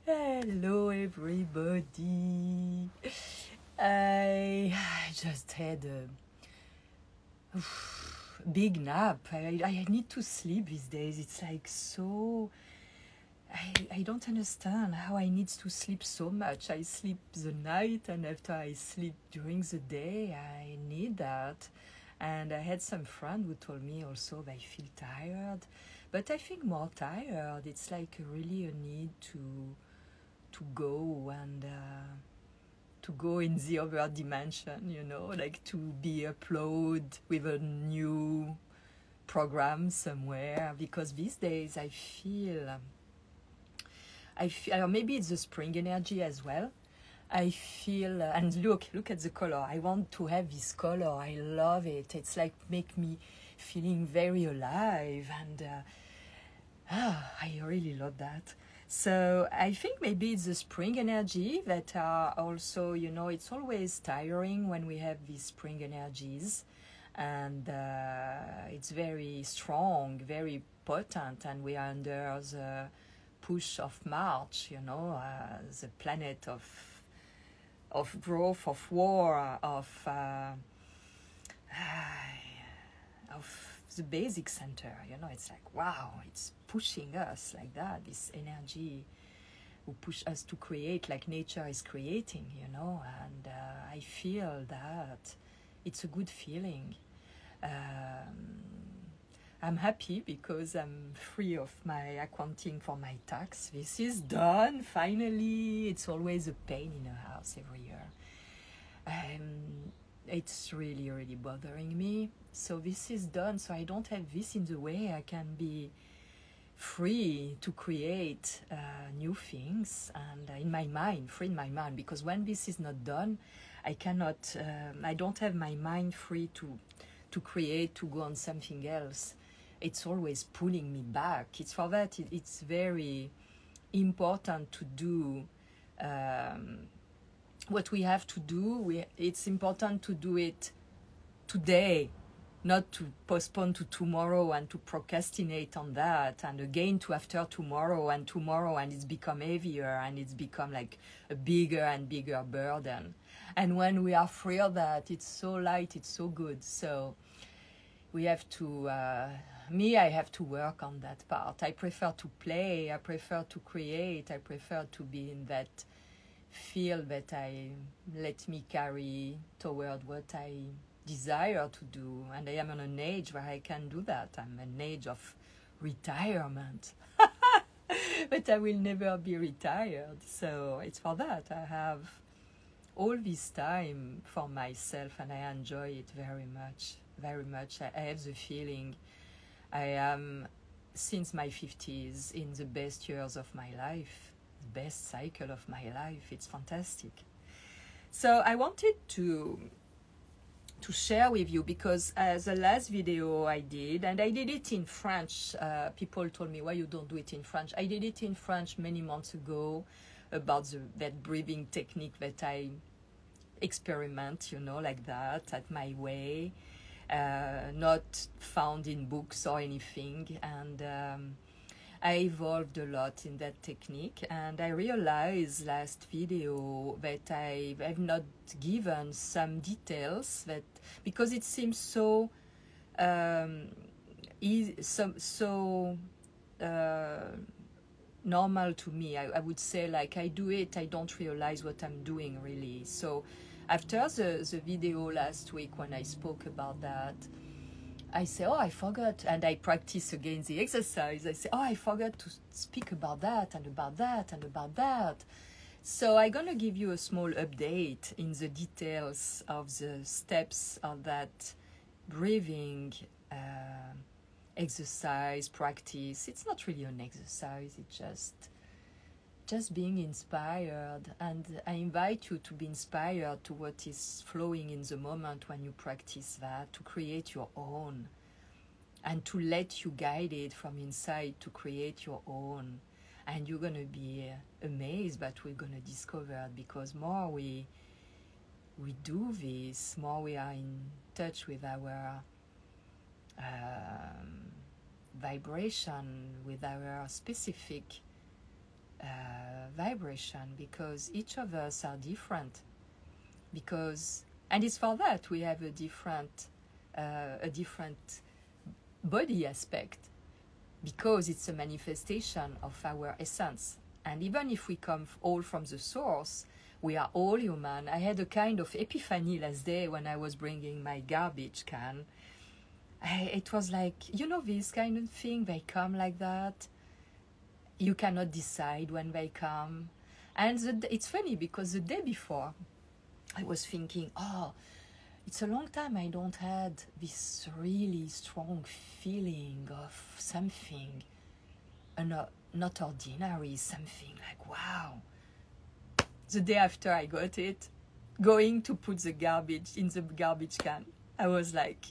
Hello, everybody. I just had a big nap. I need to sleep these days. It's like so. I don't understand how I need to sleep so much. I sleep the night, and after I sleep during the day, I need that. And I had some friend who told me also they feel tired, but I think more tired. It's like really a need to go and to go in the other dimension, you know, like to be upload with a new program somewhere. Because these days I feel, maybe it's the spring energy as well. I feel, and look at the color. I want to have this color. I love it. It's like make me feeling very alive, and I really love that. So I think maybe it's the spring energy that are also, you know, it's always tiring when we have these spring energies, and it's very strong, very potent, and we are under the push of March, you know, the planet of growth, of war, of the basic center, you know. It's like, wow, it's pushing us like that, this energy who push us to create like nature is creating, you know. And I feel that it's a good feeling. I'm happy because I'm free of my accounting for my tax. This is done, finally. It's always a pain in a house every year. It's really, really bothering me. So this is done, so I don't have this in the way. I can be free to create new things, and in my mind, free in my mind, because when this is not done, I cannot, I don't have my mind free to create, to go on something else. It's always pulling me back. It's for that it's very important to do what we have to do. It's important to do it today, not to postpone to tomorrow and to procrastinate on that, and again to after tomorrow, and it's become heavier, and it's become like a bigger and bigger burden. And when we are free of that, it's so light, it's so good. So we have to, I have to work on that part. I prefer to play, I prefer to create, I prefer to be in that field that I let me carry toward what I desire to do. And I am on an age where I can do that. I'm an age of retirement. But I will never be retired. So it's for that. I have all this time for myself, and I enjoy it very much, very much. I have the feeling I am, since my 50s, in the best years of my life, the best cycle of my life. It's fantastic. So I wanted to share with you, because the last video I did, and I did it in French. People told me, why you don't do it in French? I did it in French many months ago, about that breathing technique that I experiment, you know, like that, at my way, not found in books or anything. And I evolved a lot in that technique, and I realized last video that I have not given some details, that because it seems so normal to me. I would say, like, I do it, I don't realize what I'm doing really. So after the video last week when I spoke about that, I say, oh, I forgot, and I practice again the exercise. I say, oh, I forgot to speak about that and about that and about that. So I'm gonna give you a small update in the details of the steps of that breathing exercise practice. It's not really an exercise, it's just being inspired. And I invite you to be inspired to what is flowing in the moment when you practice that, to create your own, and to let you guide it from inside to create your own. And you're gonna be amazed by what we're gonna discover, because more we do this, more we are in touch with our vibration, with our specific vibration, because each of us are different. And it's for that we have a different body aspect, because it's a manifestation of our essence. And even if we come all from the source, we are all human. I had a kind of epiphany last day when I was bringing my garbage can. It was like, this kind of thing, they come like that. You cannot decide when they come. And it's funny, because the day before, I was thinking, it's a long time I don't had this really strong feeling of something, not ordinary, something like, wow. The day after I got it, going to put the garbage in the garbage can, I was like,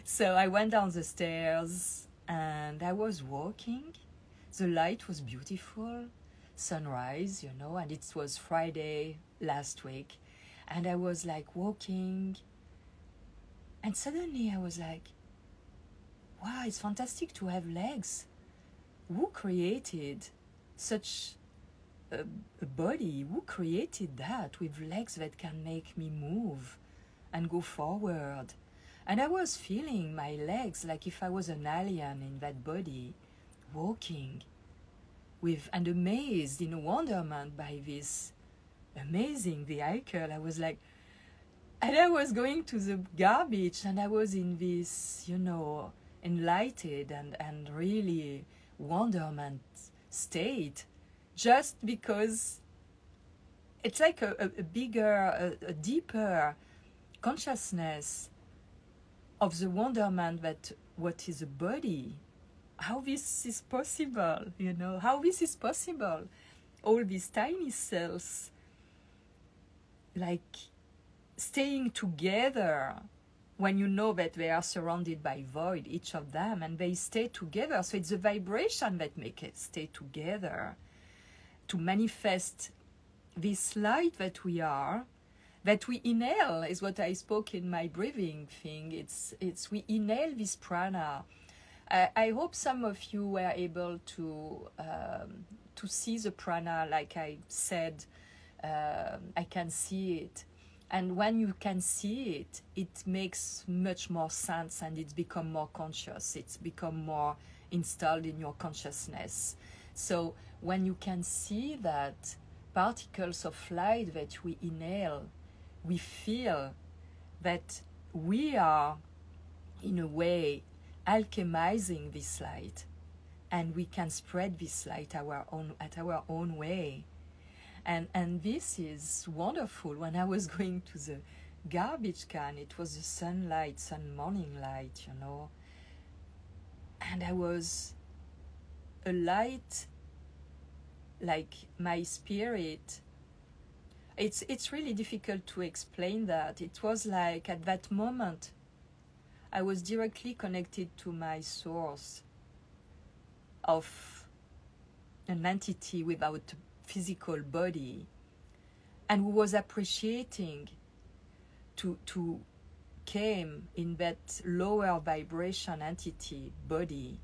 so I went down the stairs and I was walking. The light was beautiful, sunrise, and it was Friday last week. And I was like walking, and suddenly I was like, wow, it's fantastic to have legs. Who created such a body? Who created that with legs that can make me move and go forward? And I was feeling my legs like if I was an alien in that body, walking and amazed, in wonderment by this amazing vehicle. I was like, and I was going to the garbage, and I was in this, enlightened and really wonderment state, just because it's like a bigger, a deeper consciousness of the wonderment that what is a body, how this is possible, how this is possible. All these tiny cells, like staying together when you know that they are surrounded by void, each of them, and they stay together. So it's the vibration that makes it stay together to manifest this light that we are, that we inhale, is what I spoke in my breathing thing. It's we inhale this prana. I hope some of you were able to see the prana, like I said. I can see it, and when you can see it, it makes much more sense, and it's become more conscious. It's become more installed in your consciousness. So when you can see that particles of light that we inhale, we feel that we are, in a way, alchemizing this light, and we can spread this light at our own way. And this is wonderful. When I was going to the garbage can, it was the sunlight, morning light, and I was a light, like my spirit. It's really difficult to explain that. It was like at that moment I was directly connected to my source of an entity without physical body, and who was appreciating to came in that lower vibration entity body.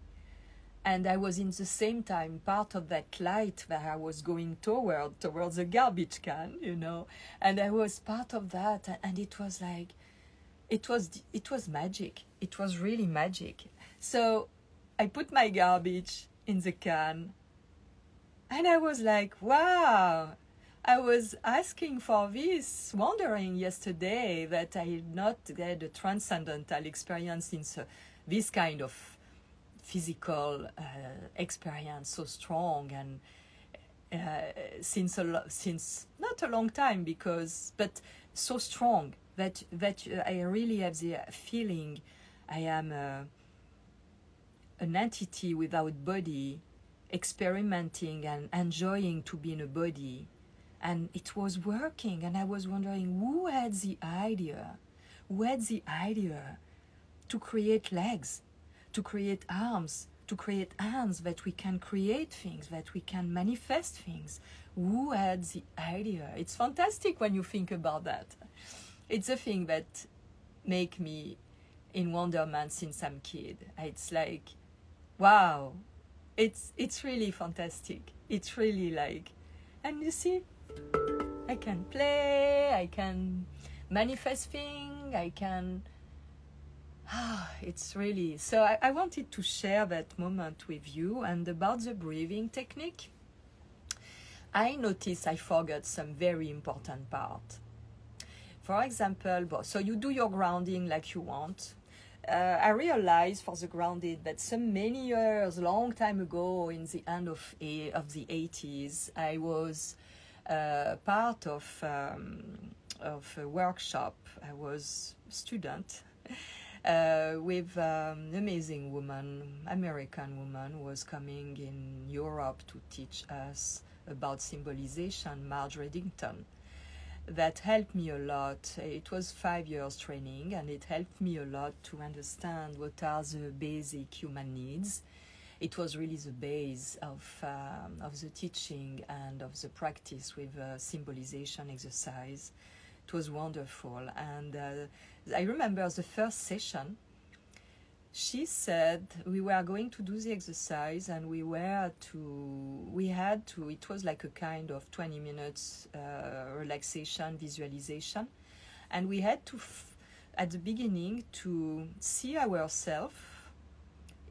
And I was in the same time part of that light that I was going towards the garbage can, and I was part of that, and it was like, it was magic. It was really magic. So I put my garbage in the can, and I was like, wow, I was asking for this, wondering yesterday that I had not had a transcendental experience in this kind of physical experience so strong, and since not a long time, but so strong that I really have the feeling I am an entity without body, experimenting and enjoying to be in a body. And it was working, and I was wondering who had the idea to create legs, to create arms, to create hands, that we can create things, that we can manifest things. Who had the idea? It's fantastic when you think about that. It's a thing that make me in wonderment since I'm a kid. It's like, wow, it's really fantastic. It's really like, and you see, I can play, I can manifest things, I can. It's really so. I wanted to share that moment with you. And about the breathing technique, I noticed I forgot some very important part. For example, so you do your grounding like you want. I realized for the grounded that some many years, long time ago, in the end of the 80s, I was part of a workshop. I was a student with an amazing woman, American woman, who was coming in Europe to teach us about symbolization, Marge Reddington. That helped me a lot. It was 5 years training, and it helped me a lot to understand what are the basic human needs. It was really the base of the teaching and of the practice with symbolization exercise. It was wonderful. And I remember the first session, she said we were going to do the exercise, and we had to, it was like a kind of 20 minutes relaxation, visualization. And we had to, at the beginning, to see ourselves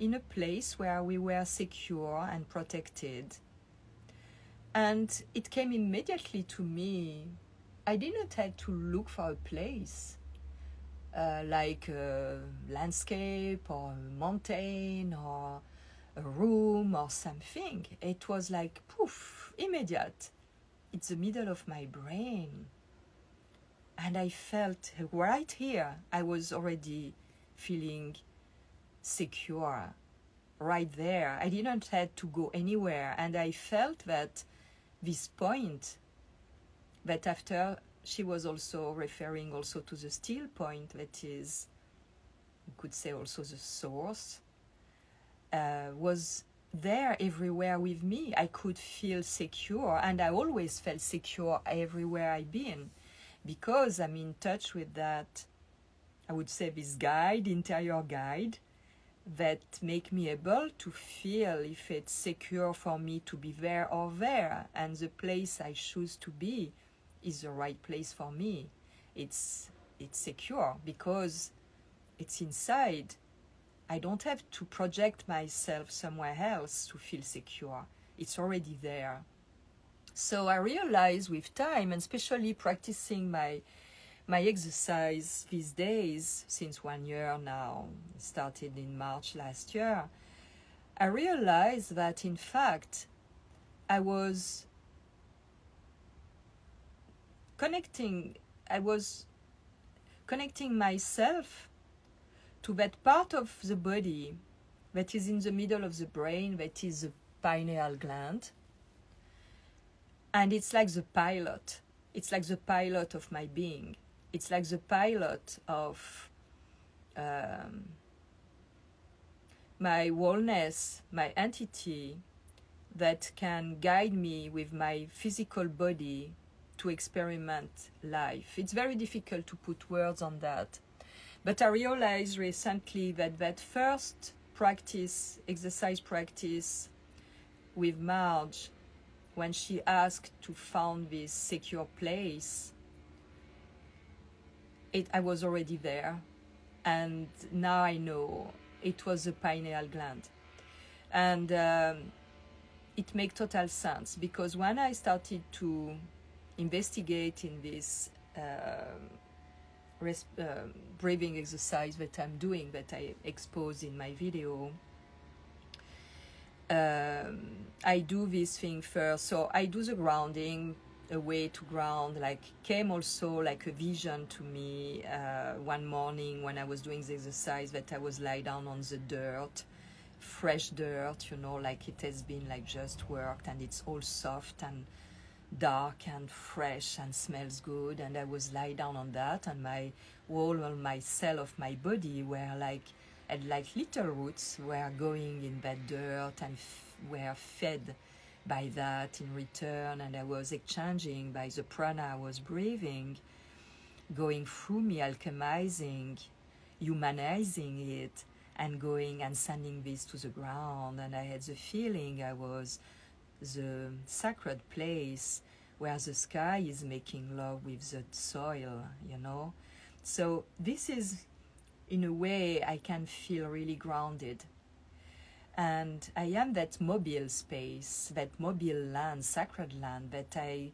in a place where we were secure and protected. And it came immediately to me, I didn't have to look for a place. Like a landscape or a mountain or a room or something. It was like poof, immediate. It's the middle of my brain. And I felt right here, I was already feeling secure right there. I didn't have to go anywhere. And I felt that this point, that after she was also referring also to the still point, that is, you could say also the source, was there everywhere with me. I could feel secure, and I always felt secure everywhere I've been, because I'm in touch with that, I would say, this guide, interior guide, that make me able to feel if it's secure for me to be there or there, and the place I choose to be is the right place for me. It's secure because it's inside. I don't have to project myself somewhere else to feel secure. It's already there. So I realized with time, and especially practicing my exercise these days, since 1 year now, started in March last year, I realized that in fact I was connecting myself to that part of the body that is in the middle of the brain, that is the pineal gland. And it's like the pilot. It's like the pilot of my being. It's like the pilot of my wholeness, my entity, that can guide me with my physical body to experiment life. It's very difficult to put words on that. But I realized recently that first practice, exercise practice with Marge, when she asked to find this secure place, I was already there. And now I know it was the pineal gland. And it makes total sense, because when I started to investigate in this breathing exercise that I'm doing, that I expose in my video, I do this thing first. So I do the grounding, a way to ground, like came also like a vision to me one morning when I was doing the exercise, that I was lie down on the dirt, fresh dirt, you know, like it has been like just worked, and it's all soft and dark and fresh and smells good, and I was lie down on that, and all my cell of my body were like, had like little roots were going in that dirt and were fed by that in return, and I was exchanging by the prana I was breathing, going through me, alchemizing, humanizing it, and going and sending this to the ground. And I had the feeling I was the sacred place where the sky is making love with the soil, you know. So this is, in a way, I can feel really grounded. And I am that mobile space, that mobile land, sacred land that I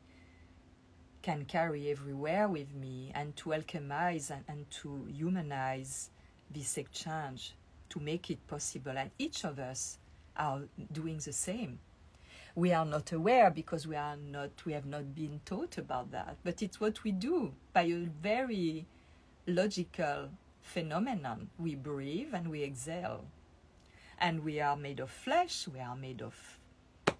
can carry everywhere with me, and to alchemize and to humanize this exchange, to make it possible. And each of us are doing the same. We are not aware because we have not been taught about that, but it's what we do by a very logical phenomenon. We breathe and we exhale. And we are made of flesh, we are made of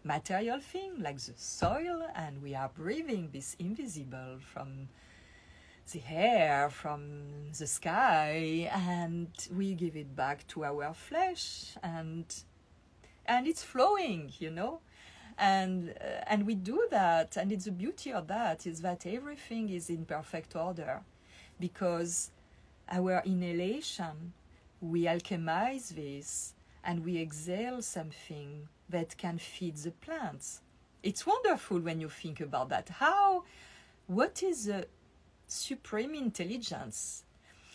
material thing like the soil, and we are breathing this invisible from the air, from the sky, and we give it back to our flesh, and it's flowing, you know. And we do that, and it's the beauty of that is that everything is in perfect order, because our inhalation, we alchemize this, and we exhale something that can feed the plants. It's wonderful when you think about that. What is the supreme intelligence?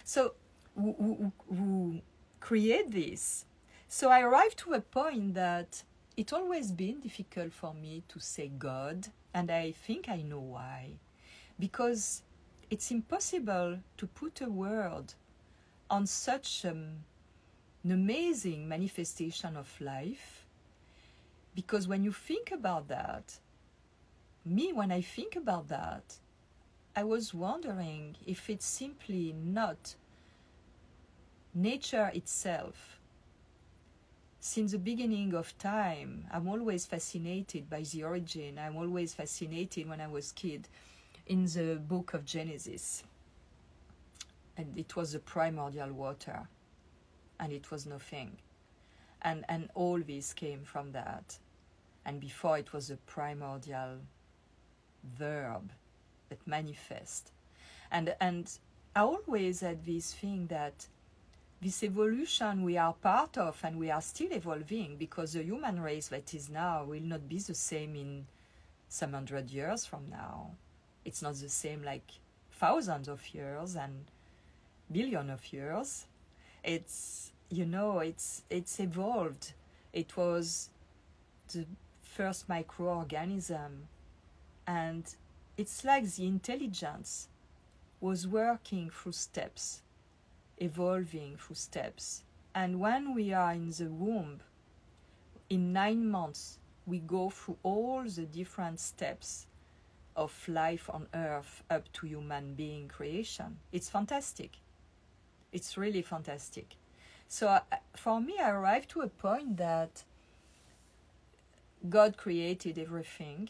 So, who create this? So I arrived to a point that it's always been difficult for me to say God, and I think I know why. Because it's impossible to put a word on such an amazing manifestation of life. Because when you think about that, when I think about that, I was wondering if it's simply not nature itself. Since the beginning of time, I'm always fascinated by the origin. I'm always fascinated when I was a kid in the book of Genesis. And it was the primordial water, and it was nothing. And all this came from that. And before it was a primordial verb that manifests. And I always had this thing that this evolution we are part of, and we are still evolving, because the human race that is now will not be the same in some 100 years from now. It's not the same like thousands of years and billions of years. It's, you know, it's evolved. It was the first microorganism, and it's like the intelligence was working through steps, evolving through steps. And when we are in the womb, in 9 months, we go through all the different steps of life on earth up to human being creation. It's fantastic. It's really fantastic. So for me, I arrived to a point that God created everything,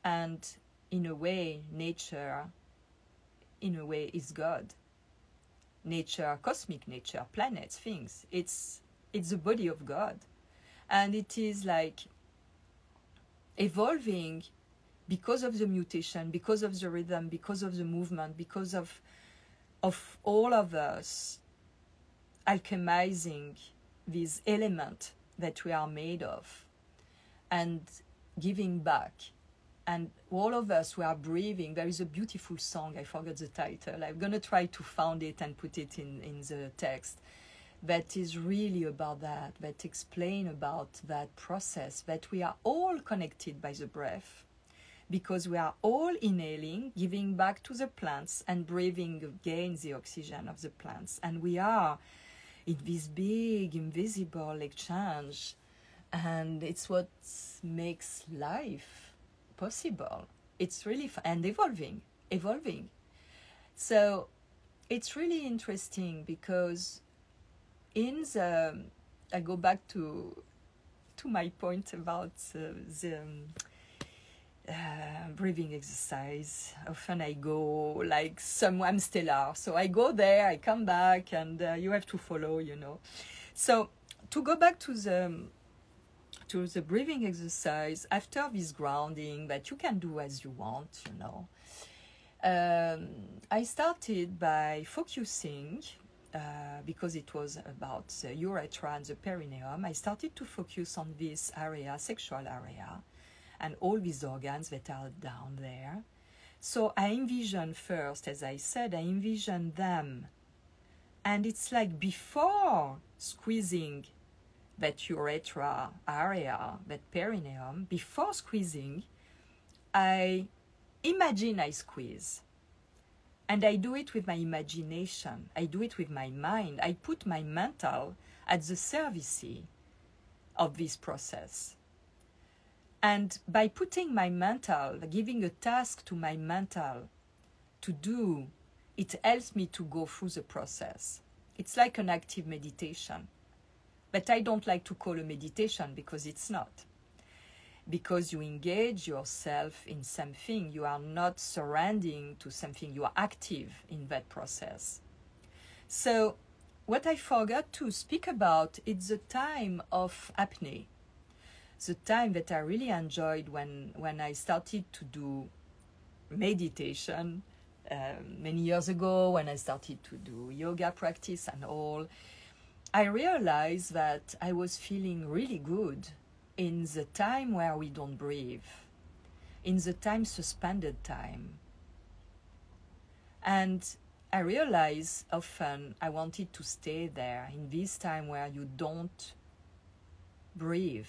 and in a way, nature, in a way, is God. Nature, cosmic nature, planets, things. It's the body of God. And it is like evolving because of the mutation, because of the rhythm, because of the movement, because of all of us alchemizing this element that we are made of and giving back. And all of us, we are breathing. There is a beautiful song, I forgot the title. I'm going to try to find it and put it in the text. That is really about that explain about that process, that we are all connected by the breath, because we are all inhaling, giving back to the plants, and breathing again the oxygen of the plants. And we are in this big, invisible exchange, and it's what makes life possible. It's really and evolving. So it's really interesting, because I go back to my point about the breathing exercise. Often I go like I'm stellar, so I go there, I come back, and you have to follow, you know. So to go back to the breathing exercise, after this grounding that you can do as you want, you know, I started by focusing because it was about the urethra and the perineum, I started to focus on this area, sexual area, and all these organs that are down there. So I envision first, as I said, I envision them. And it's like before squeezing that urethra area, that perineum, before squeezing, I imagine I squeeze. And I do it with my imagination. I do it with my mind. I put my mental at the service of this process. And by putting my mental, giving a task to my mental to do, it helps me to go through the process. It's like an active meditation. But I don't like to call a meditation because it's not. Because you engage yourself in something, you are not surrendering to something, you are active in that process. So what I forgot to speak about is the time of apnea. The time that I really enjoyed when I started to do meditation many years ago, when I started to do yoga practice and all, I realized that I was feeling really good in the time where we don't breathe, in the time suspended time. And I realized often I wanted to stay there in this time where you don't breathe.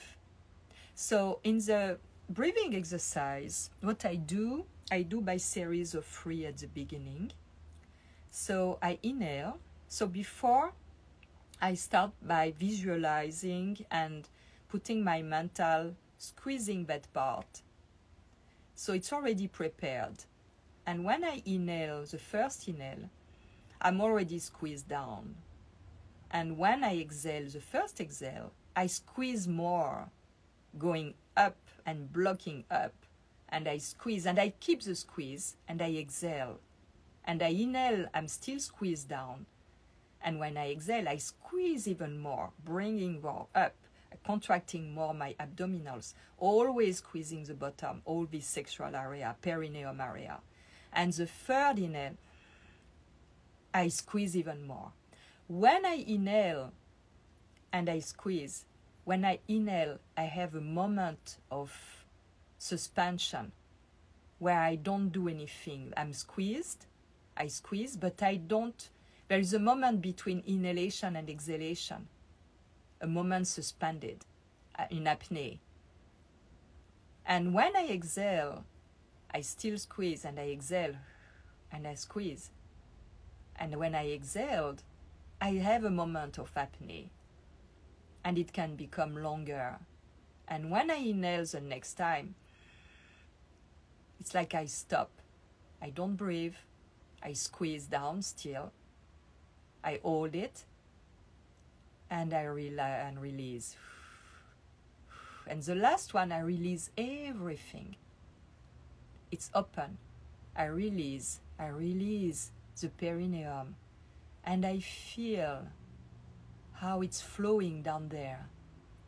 So in the breathing exercise, what I do by series of 3 at the beginning. So I inhale. So before I start by visualizing and putting my mental, squeezing that part. So it's already prepared. And when I inhale, the first inhale, I'm already squeezed down. And when I exhale, the first exhale, I squeeze more, going up and blocking up. And I squeeze, and I keep the squeeze, and I exhale. And I inhale, I'm still squeezed down. And when I exhale, I squeeze even more, bringing more up, contracting more my abdominals, always squeezing the bottom, all this sexual area, perineum area. And the third inhale, I squeeze even more. When I inhale and I squeeze, when I inhale, I have a moment of suspension where I don't do anything. I'm squeezed, I squeeze, but I don't. There is a moment between inhalation and exhalation, a moment suspended in apnea. And when I exhale, I still squeeze, and I exhale, and I squeeze. And when I exhaled, I have a moment of apnea, and it can become longer. And when I inhale the next time, it's like I stop. I don't breathe. I squeeze down still. I hold it, and I release. And the last one, I release everything. It's open. I release the perineum, and I feel how it's flowing down there,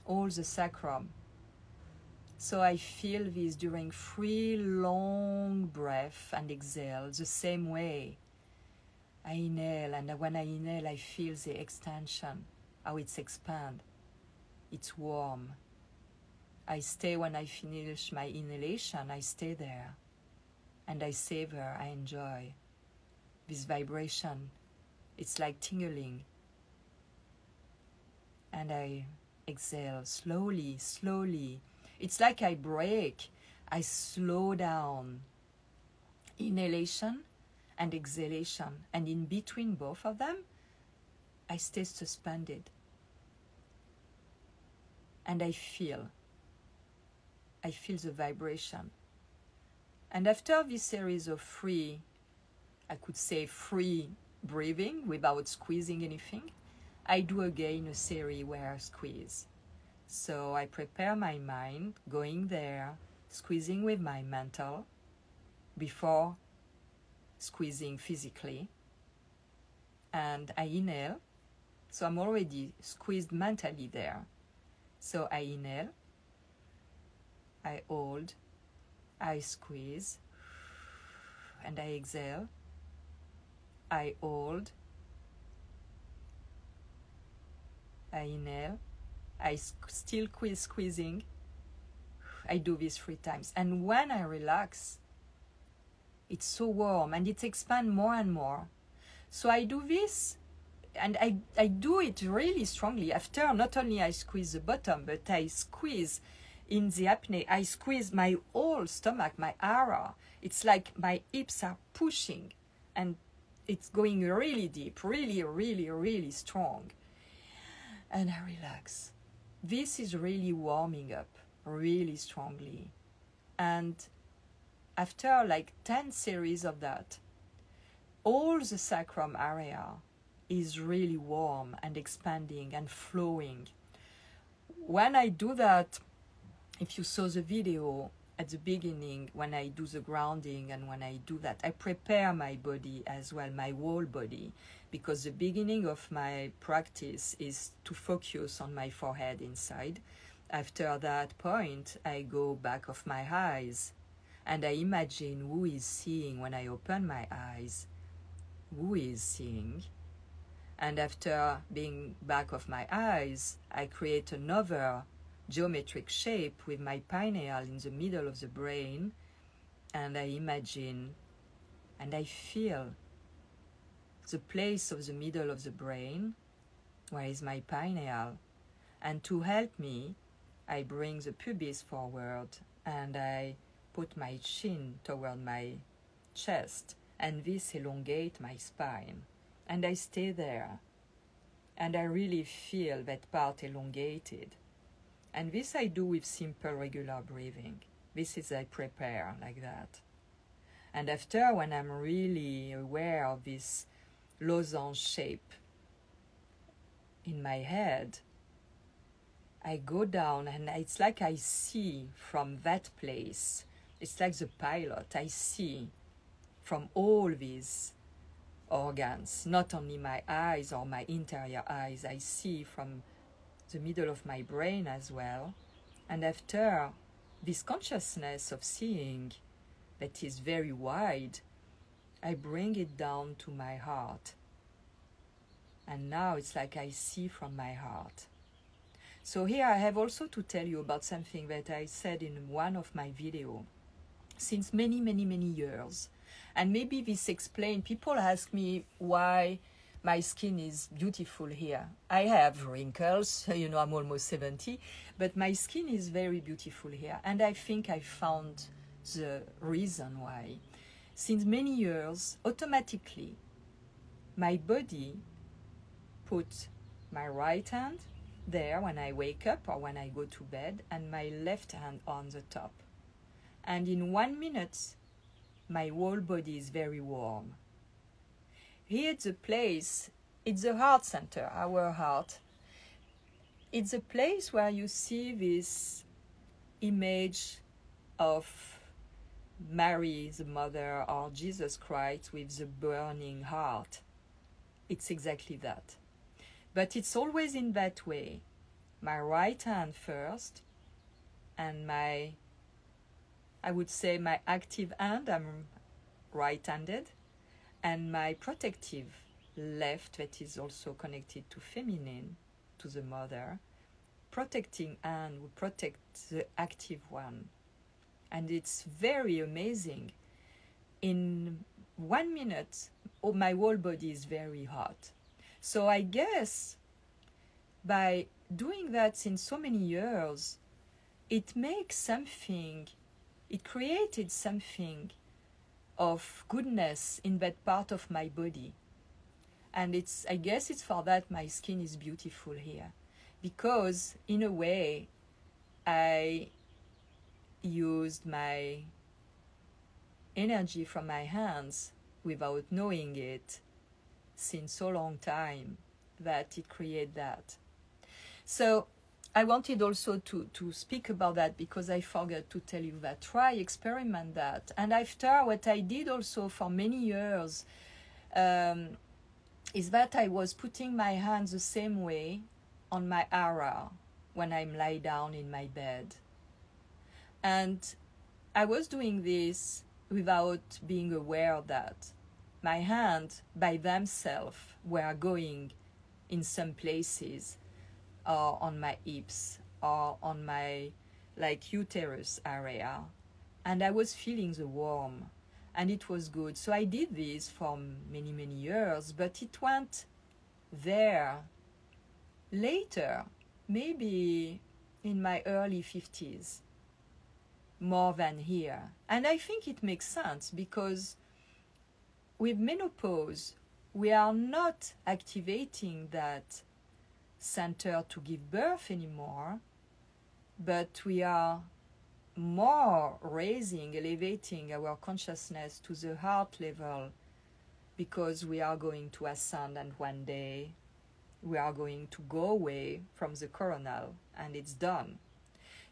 all the sacrum. So I feel this during 3 long breaths and exhale the same way. I inhale, and when I inhale, I feel the extension, how it's expand. It's warm. I stay when I finish my inhalation, I stay there. And I savor, I enjoy this vibration. It's like tingling. And I exhale slowly, slowly. It's like I break, I slow down. Inhalation and exhalation. And in between both of them, I stay suspended. And I feel the vibration. And after this series of 3, I could say free breathing without squeezing anything, I do again a series where I squeeze. So I prepare my mind, going there, squeezing with my mental, before squeezing physically. And I inhale, so I'm already squeezed mentally there. So I inhale, I hold, I squeeze, and I exhale. I hold, I inhale, I still squeezing. I do this 3 times. And when I relax, it's so warm and it expands more and more. So I do this, and I do it really strongly. After, not only I squeeze the bottom, but I squeeze in the apnea. I squeeze my whole stomach, my aura. It's like my hips are pushing, and it's going really deep, really, really, really strong. And I relax. This is really warming up really strongly. And after like 10 series of that, all the sacrum area is really warm and expanding and flowing. When I do that, if you saw the video at the beginning, when I do the grounding and when I do that, I prepare my body as well, my whole body, because the beginning of my practice is to focus on my forehead inside. After that point, I go back of my eyes and I imagine who is seeing when I open my eyes, who is seeing. And after being back of my eyes, I create another geometric shape with my pineal in the middle of the brain, and I imagine and I feel the place of the middle of the brain, where is my pineal. And to help me, I bring the pubis forward and I put my chin toward my chest, and this elongates my spine. And I stay there, and I really feel that part elongated. And this I do with simple regular breathing. This is I prepare like that. And after, when I'm really aware of this lozenge shape in my head, I go down and it's like I see from that place. It's like the pilot. I see from all these organs, not only my eyes or my interior eyes, I see from the middle of my brain as well. And after this consciousness of seeing that is very wide, I bring it down to my heart. And now it's like I see from my heart. So here I have also to tell you about something that I said in one of my videos since many, many, many years. And maybe this explains, people ask me why my skin is beautiful here. I have wrinkles, you know, I'm almost 70, but my skin is very beautiful here. And I think I found the reason why. Since many years, automatically, my body puts my right hand there when I wake up or when I go to bed, and my left hand on the top. And in 1 minute, my whole body is very warm. Here it's a place, it's the heart center, our heart. It's a place where you see this image of Mary, the mother, or Jesus Christ with the burning heart. It's exactly that. But it's always in that way. My right hand first, and I would say my active hand, I'm right-handed, and my protective left, that is also connected to feminine, to the mother, protecting hand will protect the active one. And it's very amazing. In 1 minute, my whole body is very hot. So I guess by doing that since so many years, it makes something, it created something of goodness in that part of my body. And it's, I guess it's for that my skin is beautiful here. Because in a way, I used my energy from my hands without knowing it since so long time that it created that. So I wanted also to speak about that, because I forgot to tell you that. Try, experiment that. And after, what I did also for many years is that I was putting my hands the same way on my aura when I'm lie down in my bed. And I was doing this without being aware of that. My hands by themselves were going in some places, or on my hips or on my like uterus area, and I was feeling the warmth, and it was good. So I did this for many years, but it went there later, maybe in my early 50s, more than here. And I think it makes sense because with menopause, we are not activating that center to give birth anymore, but we are more raising, elevating our consciousness to the heart level, because we are going to ascend, and one day we are going to go away from the coronal, and it's done.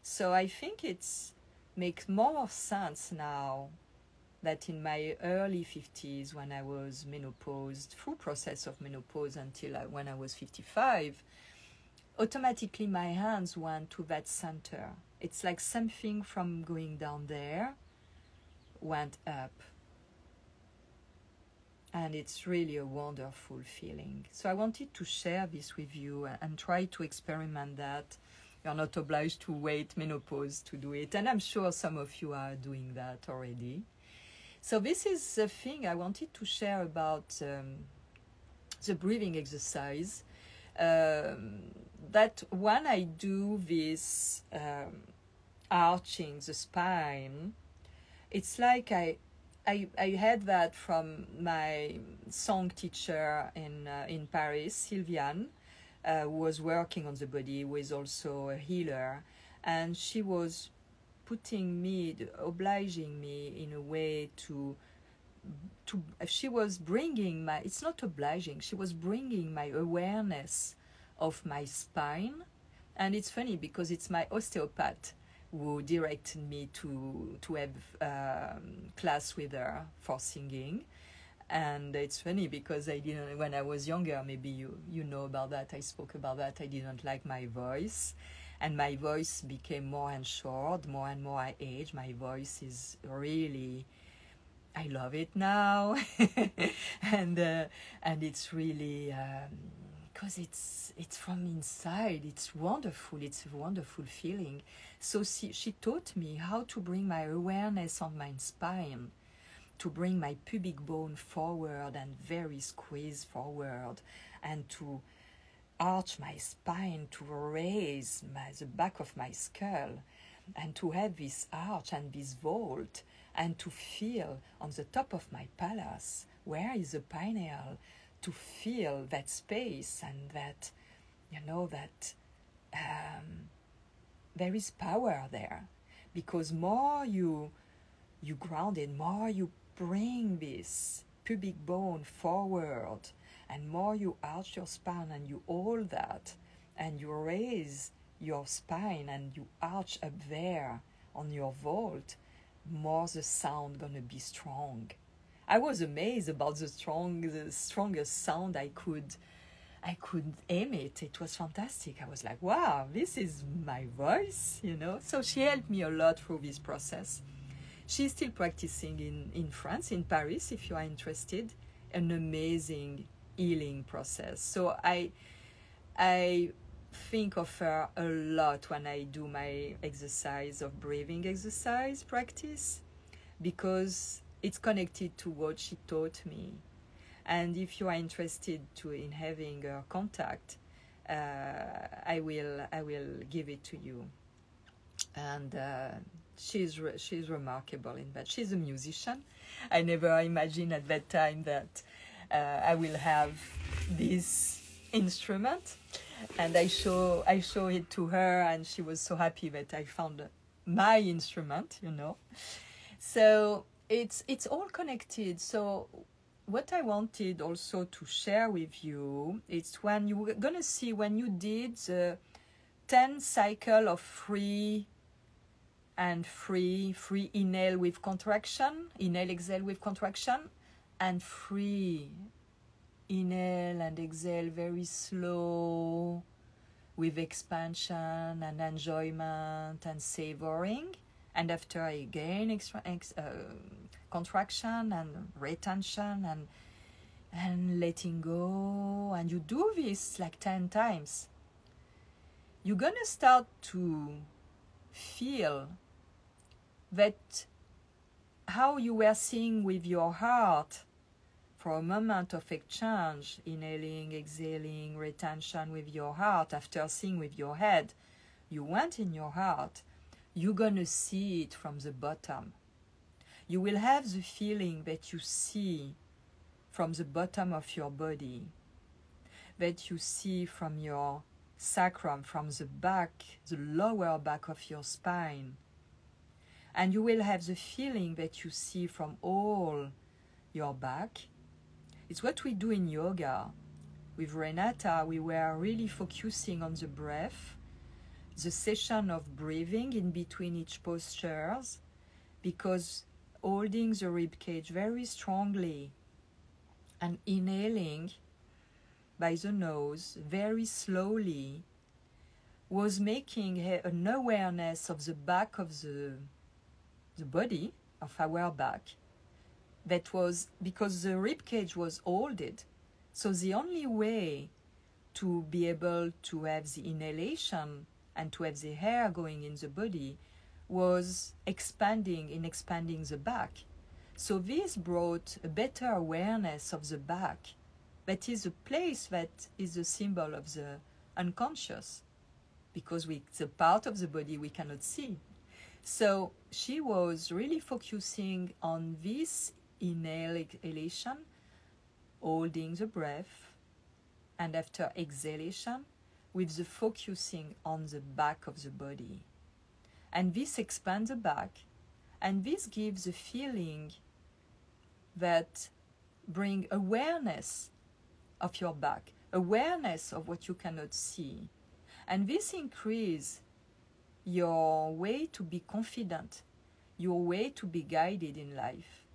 So I think it's makes more sense now that in my early 50s, when I was menopaused, through process of menopause until when I was 55, automatically my hands went to that center. It's like something from going down there went up. And it's really a wonderful feeling. So I wanted to share this with you and try to experiment that. You're not obliged to wait menopause to do it. And I'm sure some of you are doing that already. So this is the thing I wanted to share about the breathing exercise. That when I do this arching the spine, it's like I had that from my song teacher in Paris, Sylviane, who was working on the body, who is also a healer, and she was obliging me in a way to she was bringing it's not obliging, she was bringing my awareness of my spine. And it's funny because it's my osteopath who directed me to have class with her for singing. And it's funny because I didn't, when I was younger, maybe you know about that, I spoke about that, I didn't like my voice. And my voice became more and short, more and more I age. My voice is really, I love it now. and it's really, because it's from inside, it's wonderful, it's a wonderful feeling. So she taught me how to bring my awareness on my spine, to bring my pubic bone forward and very squeeze forward, and to arch my spine, to raise the back of my skull, and to have this arch and this vault, and to feel on the top of my palace, where is the pineal, to feel that space, and that, that there is power there. Because more you ground it, more you bring this pubic bone forward, and more you arch your spine and you hold that, and you raise your spine and you arch up there on your vault, more the sound gonna be strong. I was amazed about the strongest sound I could emit. It was fantastic. I was like, wow, this is my voice, So she helped me a lot through this process. She's still practicing in France, in Paris, if you are interested. An amazing healing process. So I think of her a lot when I do my exercise of breathing exercise practice, because it's connected to what she taught me. And if you are interested in having contact, I will give it to you. And she's remarkable in that. She's a musician. I never imagined at that time that I will have this instrument, and I show it to her, and she was so happy that I found my instrument, So it's all connected. So what I wanted also to share with you is when you're gonna see, when you did the 10 cycle of free inhale with contraction, inhale, exhale with contraction, and free inhale and exhale very slow with expansion and enjoyment and savoring, and after again contraction and retention and letting go, and you do this like 10 times. you're going to start to feel that how you were seeing with your heart for a moment of exchange, inhaling, exhaling, retention with your heart, after seeing with your head, you went in your heart, you're going to see it from the bottom. You will have the feeling that you see from the bottom of your body, that you see from your sacrum, from the back, the lower back of your spine. And you will have the feeling that you see from all your back. It's what we do in yoga. With Renata, we were really focusing on the breath, the session of breathing in between each postures, because holding the rib cage very strongly and inhaling by the nose very slowly was making an awareness of the back of the body, of our back, that was because the rib cage was holded. So the only way to be able to have the inhalation and to have the air going in the body was expanding the back. So this brought a better awareness of the back. That is a place that is a symbol of the unconscious, because it's a part of the body we cannot see. So she was really focusing on this inhalation, holding the breath, and after exhalation, with the focusing on the back of the body. And this expands the back, and this gives a feeling that bring awareness of your back, awareness of what you cannot see. And this increase your way to be confident, your way to be guided in life,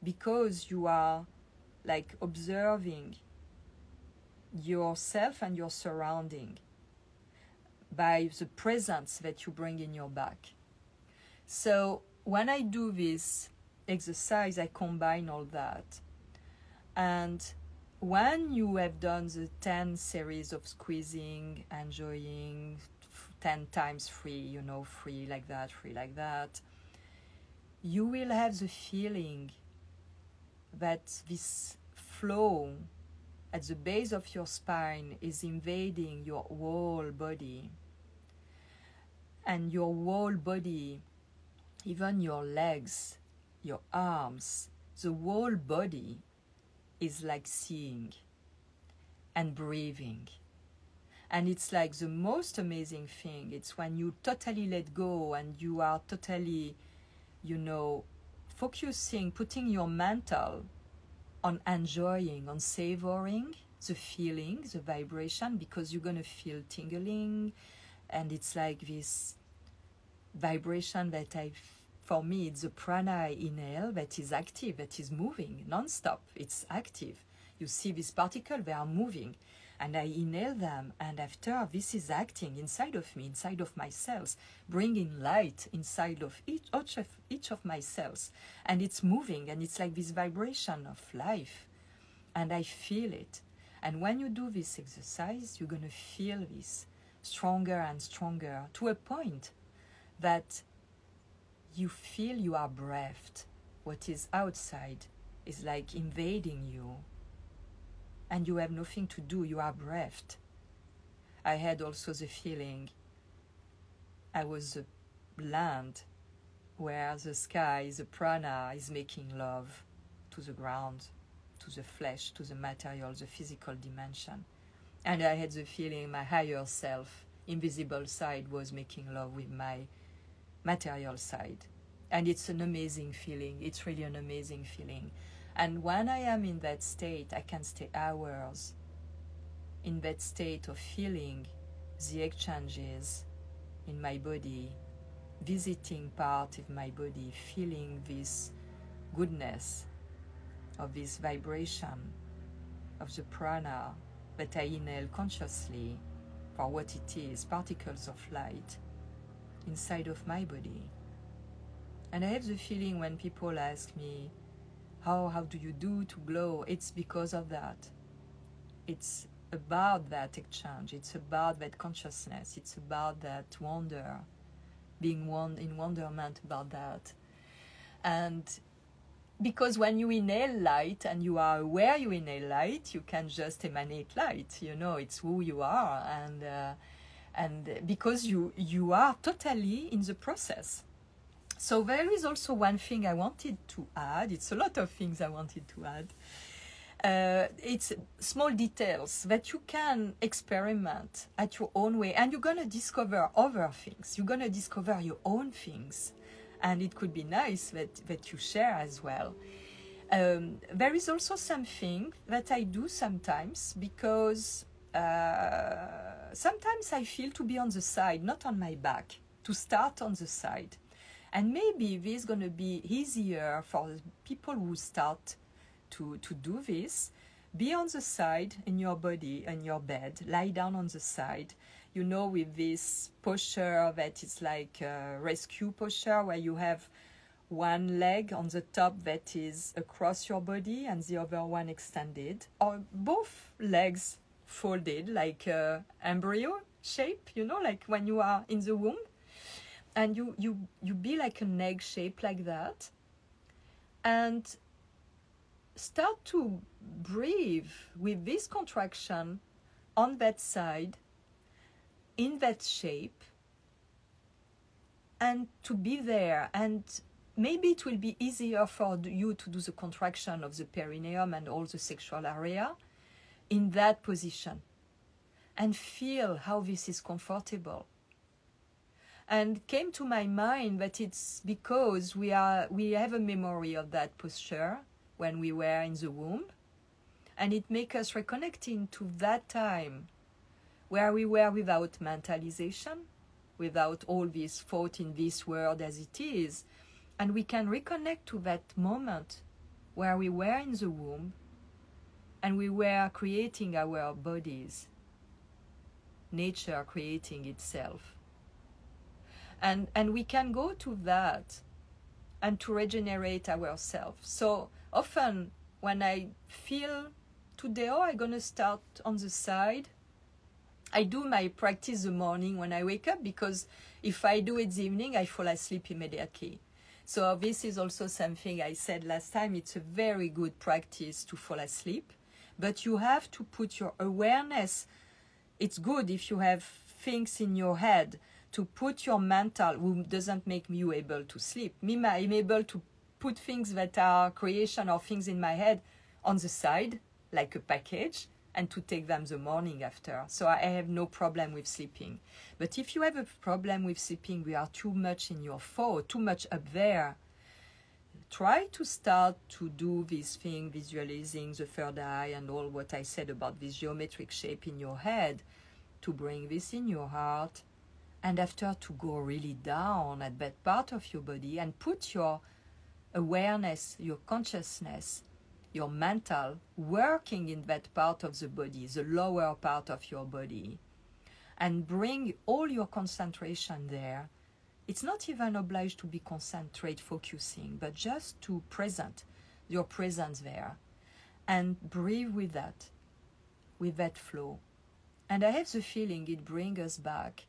because you are like observing yourself and your surrounding by the presence that you bring in your back. So when I do this exercise, I combine all that. And when you have done the 10 series of squeezing, enjoying, 10 times free, free like that, you will have the feeling that this flow at the base of your spine is invading your whole body. And your whole body, even your legs, your arms, the whole body is like seeing and breathing. And it's like the most amazing thing. It's when you totally let go and you are totally, focusing, putting your mental on enjoying, on savoring the feeling, the vibration, because you're going to feel tingling. And it's like this vibration that for me, it's the prana I inhale that is active, that is moving non-stop. It's active. You see these particles, they are moving. And I inhale them, and after, this is acting inside of me, inside of my cells, bringing light inside of each of my cells. And it's moving, and it's like this vibration of life. And I feel it. And when you do this exercise, you're going to feel this stronger and stronger, to a point that you feel you are breathed. What is outside is like invading you. And you have nothing to do, you are breathed. I had also the feeling I was a land where the sky, the prana, is making love to the ground, to the flesh, to the material, the physical dimension. And I had the feeling my higher self, invisible side, was making love with my material side. And it's an amazing feeling. It's really an amazing feeling. And when I am in that state, I can stay hours in that state of feeling the exchanges in my body, visiting part of my body, feeling this goodness of this vibration of the prana that I inhale consciously for what it is, particles of light inside of my body. And I have the feeling when people ask me, how do you do to glow? It's because of that. It's about that exchange. It's about that consciousness. It's about that wonder, being in wonderment about that. And because when you inhale light and you are aware you inhale light, you can just emanate light. You know, it's who you are, and because you are totally in the process. So there is also one thing I wanted to add. It's a lot of things I wanted to add. It's small details that you can experiment at your own way, and you're going to discover other things. You're going to discover your own things, and it could be nice that you share as well. There is also something that I do sometimes, because sometimes I feel to be on the side, not on my back, to start on the side. And maybe this is going to be easier for people who start to do this. Be on the side in your body, in your bed, lie down on the side, you know, with this posture that is like a rescue posture, where you have one leg on the top that is across your body and the other one extended, or both legs folded like embryo shape, you know, like when you are in the womb, and you be like an egg shape like that, and start to breathe with this contraction on that side, in that shape, and to be there. And maybe it will be easier for you to do the contraction of the perineum and all the sexual area in that position, and feel how this is comfortable. And it came to my mind that it's because we have a memory of that posture when we were in the womb, and it makes us reconnecting to that time where we were without mentalization, without all this thought in this world as it is, and we can reconnect to that moment where we were in the womb and we were creating our bodies, nature creating itself. And we can go to that and to regenerate ourselves. So often when I feel today, oh, I'm going to start on the side, I do my practice the morning when I wake up, because if I do it the evening, I fall asleep immediately. So this is also something I said last time. It's a very good practice to fall asleep, but you have to put your awareness. It's good if you have things in your head, to put your mental, who doesn't make you able to sleep. Me, I'm able to put things that are creation or things in my head on the side, like a package, and to take them the morning after. So I have no problem with sleeping. But if you have a problem with sleeping, we are too much in your thought, too much up there, try to start to do this thing, visualizing the third eye and all what I said about this geometric shape in your head, to bring this in your heart, and after to go really down at that part of your body and put your awareness, your consciousness, your mental working in that part of the body, the lower part of your body, and bring all your concentration there. It's not even obliged to be concentrate, focusing, but just to present your presence there, and breathe with that flow. And I have the feeling it brings us back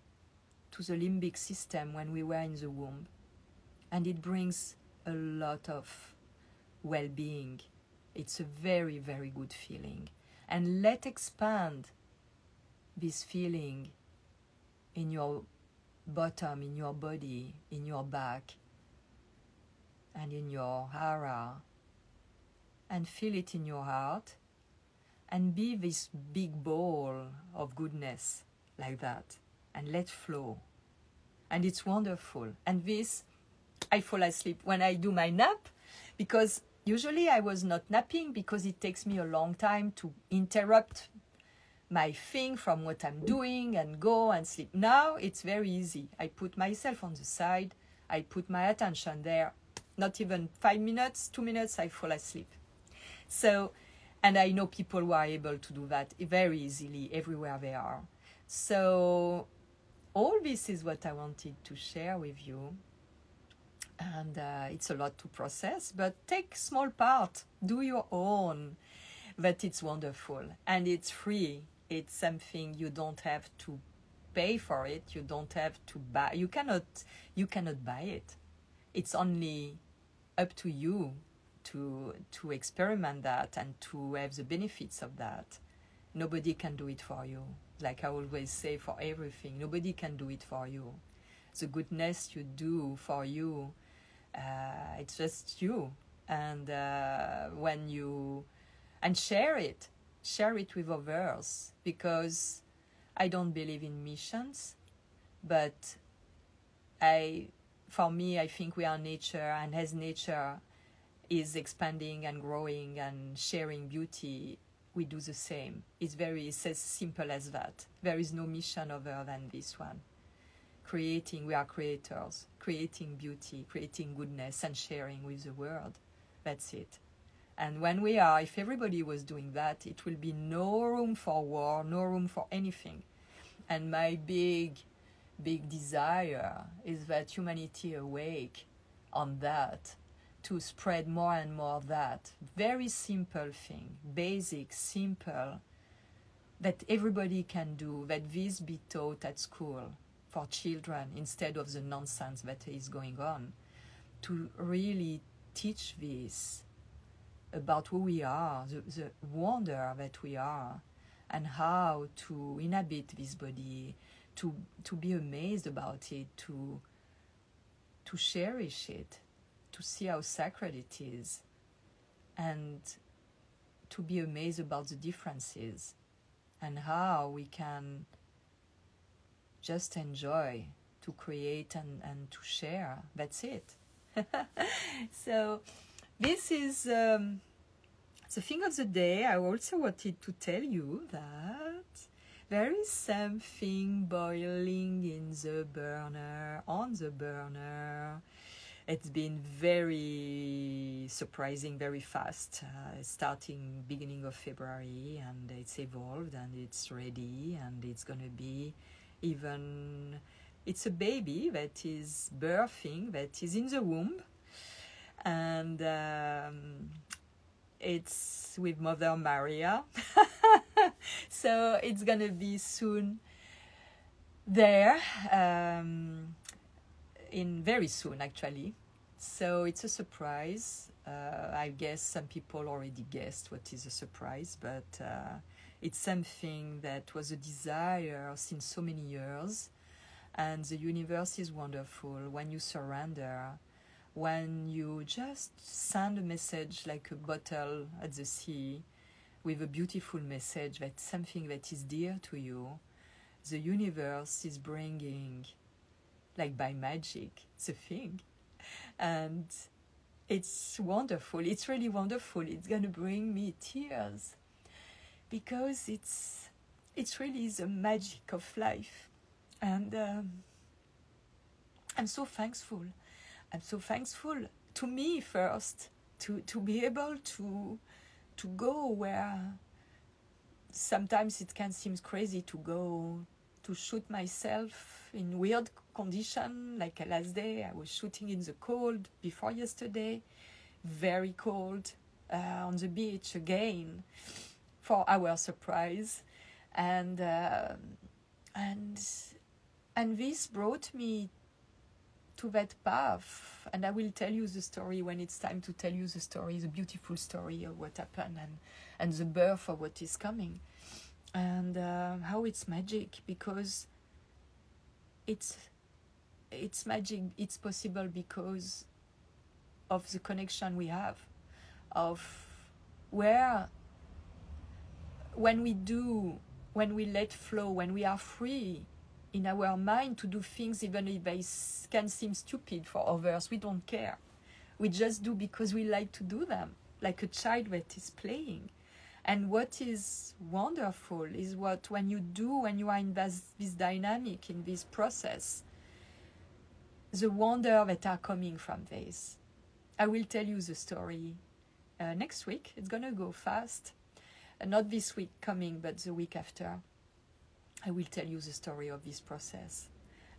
to the limbic system when we were in the womb, and it brings a lot of well-being. It's a very, very good feeling. And let expand this feeling in your bottom, in your body, in your back, and in your hara, and feel it in your heart, and be this big ball of goodness like that, and let flow. And it's wonderful. And this, I fall asleep when I do my nap, because usually I was not napping because it takes me a long time to interrupt my thing from what I'm doing and go and sleep. Now it's very easy. I put myself on the side, I put my attention there, not even 5 minutes, 2 minutes, I fall asleep. So, and I know people who are able to do that very easily everywhere they are. So all this is what I wanted to share with you. And it's a lot to process, but take small part, do your own. But it's wonderful and it's free. It's something you don't have to pay for it. You don't have to buy. You cannot buy it. It's only up to you to experiment that and to have the benefits of that. Nobody can do it for you. Like I always say, for everything, nobody can do it for you. The goodness you do for you, it's just you. And when you share it with others, because I don't believe in missions, but for me, I think we are nature, and as nature is expanding and growing and sharing beauty, we do the same. It's as simple as that. There is no mission other than this one. We are creators, creating beauty, creating goodness, and sharing with the world. That's it. And if everybody was doing that, it will be no room for war, no room for anything. And my big desire is that humanity awake on that, to spread more and more of that. Very simple thing, basic, simple, that everybody can do, that this be taught at school for children instead of the nonsense that is going on. To really teach this about who we are, the wonder that we are, and how to inhabit this body, to be amazed about it, to cherish it, to see how sacred it is, and to be amazed about the differences, and how we can just enjoy, to create and to share. That's it. So this is the thing of the day. I also wanted to tell you that there is something boiling on the burner. It's been very surprising, very fast, starting beginning of February, and it's evolved and it's ready, and it's going to be it's a baby that is birthing, that is in the womb, and it's with Mother Maria. So it's going to be soon there, very soon actually. So it's a surprise. I guess some people already guessed what is a surprise, but it's something that was a desire since so many years. And the universe is wonderful when you surrender, when you just send a message like a bottle at the sea with a beautiful message, that's something that is dear to you. The universe is bringing, like by magic, the thing. And it's wonderful. It's really wonderful. It's going to bring me tears, because it's really the magic of life. And I'm so thankful. I'm so thankful to me first, to be able to go where sometimes it can seem crazy to go, to shoot myself in weird condition. Like last day, I was shooting in the cold, before yesterday, very cold, on the beach again, for our surprise. And this brought me to that path, and I will tell you the story when it's time to tell you the story, the beautiful story of what happened, and the birth of what is coming, and how it's magic, because it's magic. It's possible because of the connection we have, of when we let flow, when we are free in our mind to do things, even if they can seem stupid for others, we don't care. We just do because we like to do them, like a child that is playing. And what is wonderful is when you are in this dynamic, in this process, the wonder that are coming from this. I will tell you the story next week. It's gonna go fast. Not this week coming, but the week after. I will tell you the story of this process,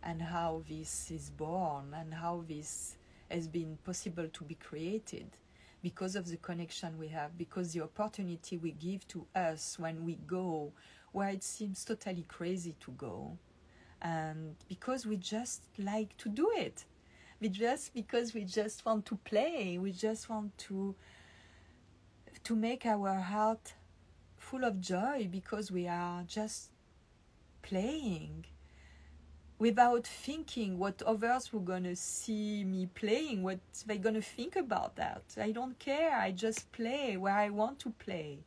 and how this is born, and how this has been possible to be created, because of the connection we have, because the opportunity we give to us when we go where it seems totally crazy to go, and because we just like to do it. Because we just want to play, we just want to make our heart full of joy, because we are just playing without thinking what others were going to see me playing, what they're going to think about that. I don't care. I just play where I want to play.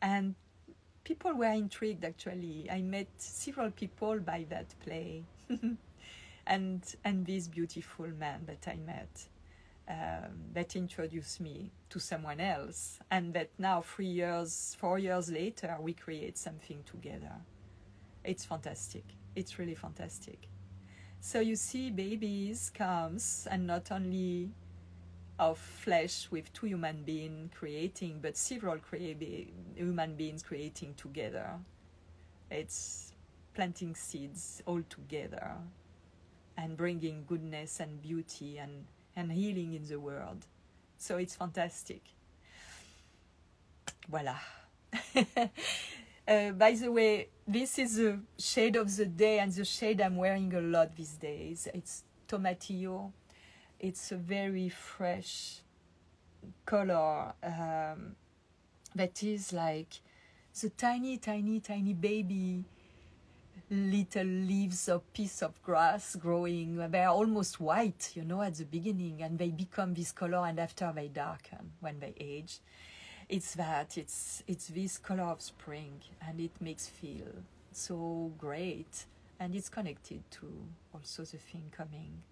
And people were intrigued, actually. I met several people by that play. and this beautiful man that I met, that introduced me to someone else. And that now 4 years later, we create something together. It's fantastic. It's really fantastic. So you see, babies comes, and not only of flesh with two human beings creating, but several human beings creating together. It's planting seeds all together and bringing goodness and beauty and healing in the world. So it's fantastic. Voila. By the way, this is the shade of the day, and the shade I'm wearing a lot these days. It's Tomatillo. It's a very fresh color that is like the tiny, tiny, tiny baby little leaves of piece of grass growing. They're almost white, at the beginning, and they become this color, and after they darken when they age. It's this color of spring, and it makes feel so great, and it's connected to also the thing coming.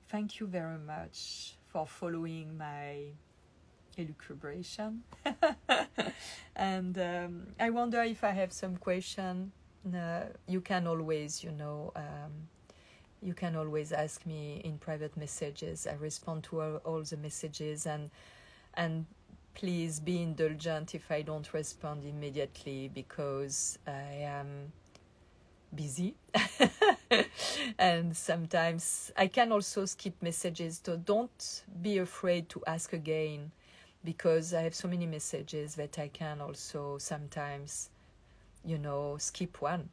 Thank you very much for following my elucubration. And I wonder if I have some question. You can always, you can always ask me in private messages. I respond to all the messages, and please be indulgent if I don't respond immediately, because I am busy. And sometimes I can also skip messages, so don't be afraid to ask again, because I have so many messages that I can also sometimes, skip one.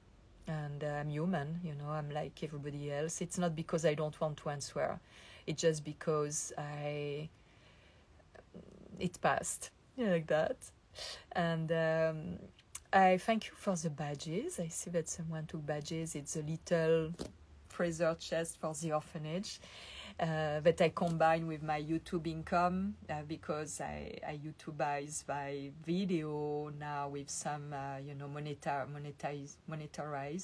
And I'm human, I'm like everybody else. It's not because I don't want to answer. It's just because it passed, like that. And I thank you for the badges. I see that someone took badges. It's a little treasure chest for the orphanage that I combine with my YouTube income, because I YouTubeize my video now with some, monetize.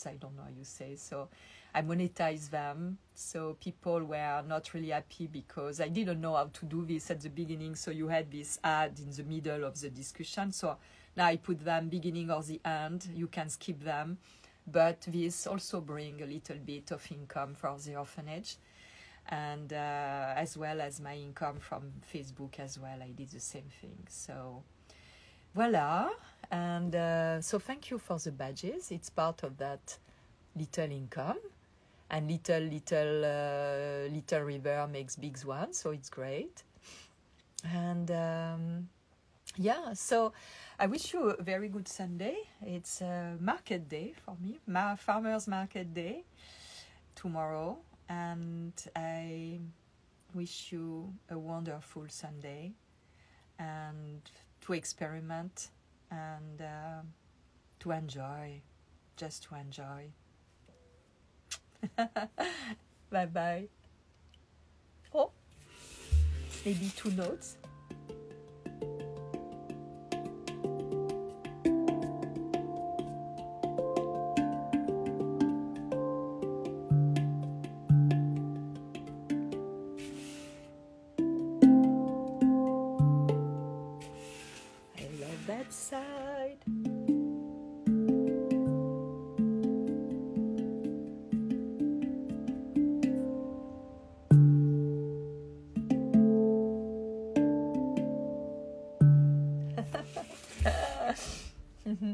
I don't know how you say. So I monetize them. So people were not really happy, because I didn't know how to do this at the beginning. So you had this ad in the middle of the discussion. So now I put them beginning or the end. You can skip them. But this also bring a little bit of income for the orphanage. And as well as my income from Facebook as well. I did the same thing. So voila. And so thank you for the badges. It's part of that little income. And little river makes big one, so it's great. And so I wish you a very good Sunday. It's a market day for me, farmers market day tomorrow, and I wish you a wonderful Sunday, and to experiment, and to enjoy, just to enjoy. Bye-bye. Oh, maybe 2 notes. I love that side. Mm-hmm.